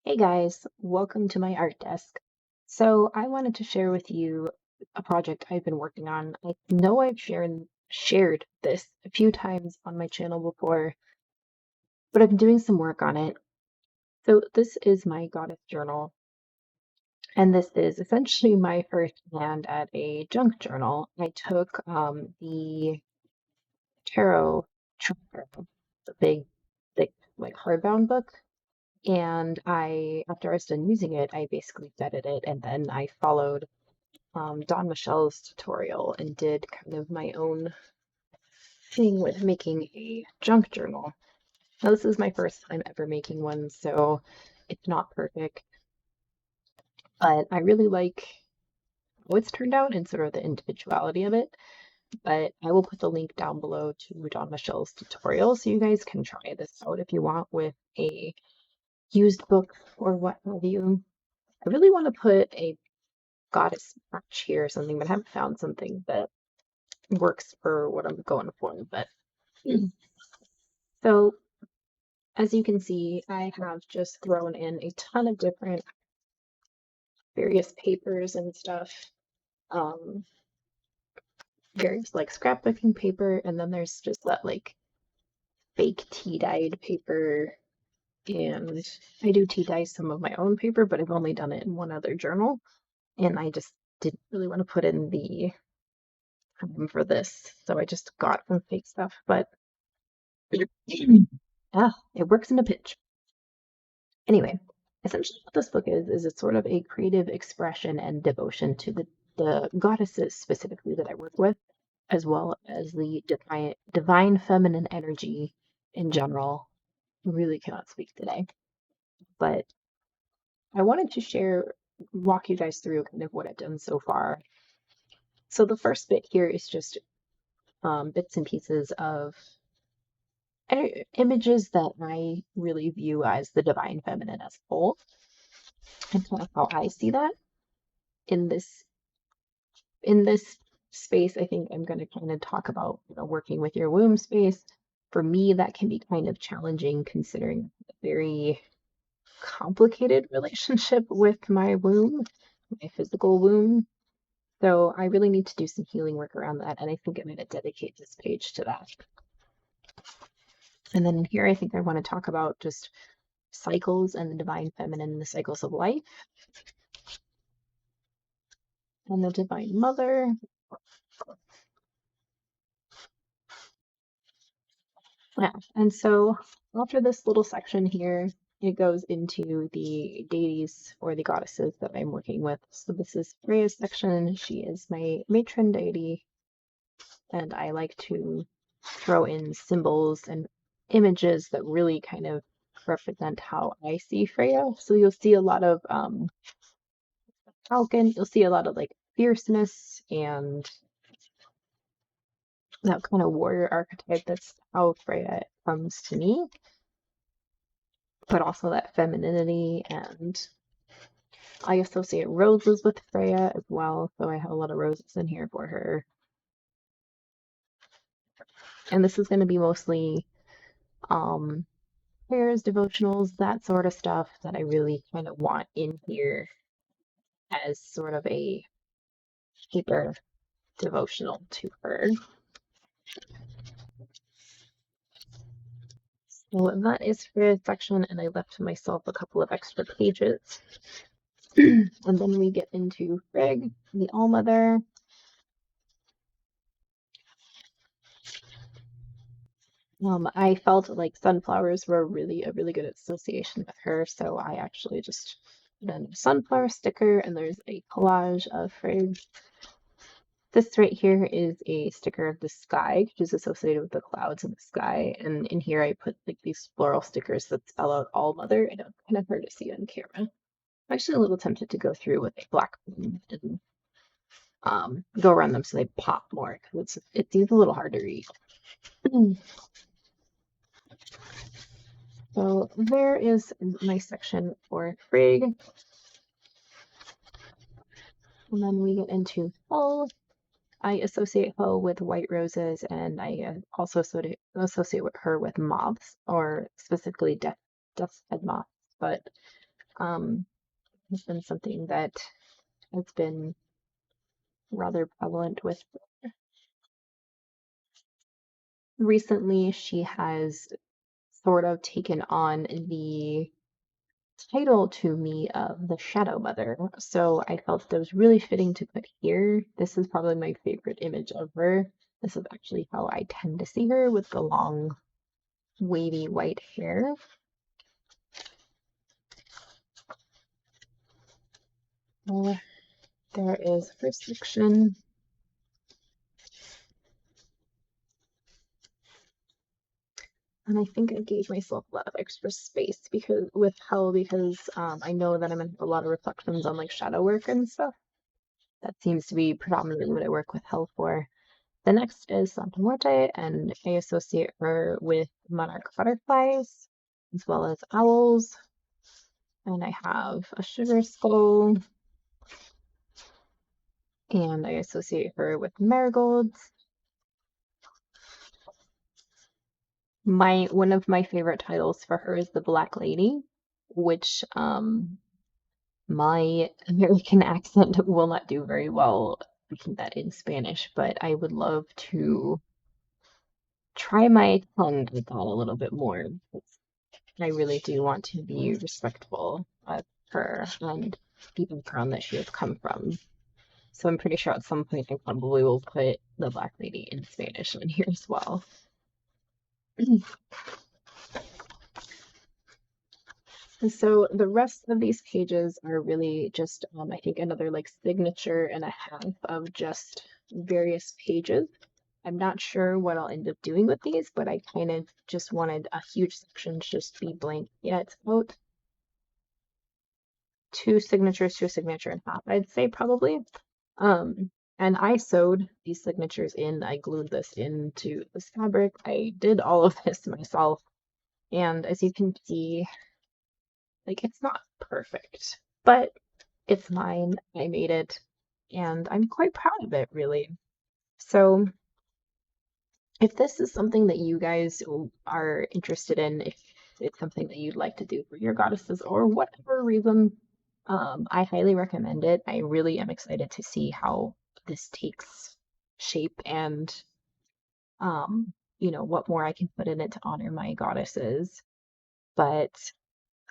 Hey guys, welcome to my art desk. So I wanted to share with you a project I've been working on. I know I've shared this a few times on my channel before, but I've been doing some work on it. So this is my goddess journal, and this is essentially my first hand at a junk journal. I took the tarot tracker, the big, thick, like hardbound book. And after I was done using it, I basically gutted it, and then I followed Don Michelle's tutorial and did kind of my own thing with making a junk journal. Now, this is my first time ever making one, so it's not perfect, but I really like how it's turned out and sort of the individuality of it. But I will put the link down below to Don Michelle's tutorial so you guys can try this out if you want with a used book or what have you. I really want to put a goddess match here or something, but I haven't found something that works for what I'm going for. But so as you can see, I have just thrown in a ton of different various papers and stuff. Um, Various like scrapbooking paper, and then there's just that like fake tea dyed paper. And I do tea dye some of my own paper, but I've only done it in one other journal. And I just didn't really want to put in the for this, so I just got some fake stuff. But it works in a pinch. Anyway, essentially what this book is it's sort of a creative expression and devotion to the goddesses specifically that I work with, as well as the divine feminine energy in general. Really cannot speak today. But I wanted to walk you guys through kind of what I've done so far. So the first bit here is just bits and pieces of images that I really view as the divine feminine as a whole, and kind of how I see that in this space. I think I'm going to kind of talk about working with your womb space. For me, that can be kind of challenging considering a very complicated relationship with my womb, my physical womb. So I really need to do some healing work around that, and I think I'm going to dedicate this page to that. And then here, I think I want to talk about just cycles and the divine feminine, the cycles of life, and the divine mother. Yeah, and so after this little section here, it goes into the deities or the goddesses that I'm working with. So this is Freya's section. She is my matron deity, and I like to throw in symbols and images that really kind of represent how I see Freya. So you'll see a lot of falcon, you'll see a lot of like fierceness and that kind of warrior archetype. That's how Freya comes to me, but also that femininity. And I associate roses with Freya as well, so I have a lot of roses in here for her. And this is going to be mostly prayers, devotionals, that sort of stuff that I really kind of want in here as sort of a paper devotional to her. So that is Freya's section, and I left myself a couple of extra pages. And then we get into Frigg, the All-Mother. I felt like sunflowers were really a really good association with her, so I actually just done a sunflower sticker, and there's a collage of Frigg. This right here is a sticker of the sky, which is associated with the clouds in the sky, and in here I put like these floral stickers that spell out All Mother. I know it's kind of hard to see on camera. I'm actually a little tempted to go through with a black pen and go around them so they pop more because it's a little hard to read. So there is my section for Frigg. And then we get into Hull. I associate Hull with white roses, and I also associate her with moths, or specifically death's head moths. But has been something that has been rather prevalent with recently. She has sort of taken on the title to me of the Shadow Mother. So I felt that it was really fitting to put here. This is probably my favorite image of her. This is actually how I tend to see her with the long, wavy white hair. Oh, there is her section. And I think I gave myself a lot of extra space because with Hell because I know that I'm in a lot of reflections on like shadow work and stuff. That seems to be predominantly what I work with Hell for. The next is Santa Muerte, and I associate her with monarch butterflies as well as owls. And I have a sugar skull, and I associate her with marigolds. One of my favorite titles for her is the Black Lady, which my American accent will not do very well speaking that in Spanish, but I would love to try my tongue with that a little bit more. I really do want to be respectful of her and the background that she has come from. So I'm pretty sure at some point I probably will put the Black Lady in Spanish on here as well. And so the rest of these pages are really just, I think, another like signature and a half of just various pages. I'm not sure what I'll end up doing with these, but I kind of just wanted a huge section to just be blank. Yeah, it's about two signatures to a signature and a half, I'd say probably. And I sewed these signatures in. I glued this into this fabric. I did all of this myself. And as you can see, like it's not perfect, but it's mine. I made it, and I'm quite proud of it, really. So if this is something that you guys are interested in, if it's something that you'd like to do for your goddesses or whatever reason, I highly recommend it. I really am excited to see how this takes shape and, what more I can put in it to honor my goddesses. But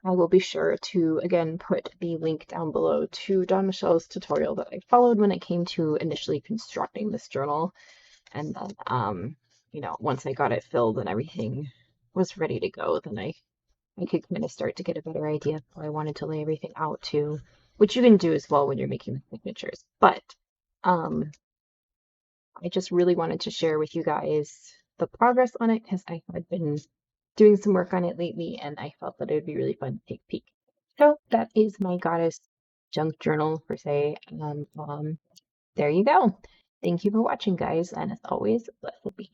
I will be sure to, again, put the link down below to Dawn Michelle's tutorial that I followed when it came to initially constructing this journal. And then, once I got it filled and everything was ready to go, then I could kind of start to get a better idea of how I wanted to lay everything out too, which you can do as well when you're making the signatures. But um, I just really wanted to share with you guys the progress on it because I had been doing some work on it lately and I felt that it would be really fun to take a peek. So that is my goddess junk journal per se. And there you go. Thank you for watching, guys. And as always, blessed be.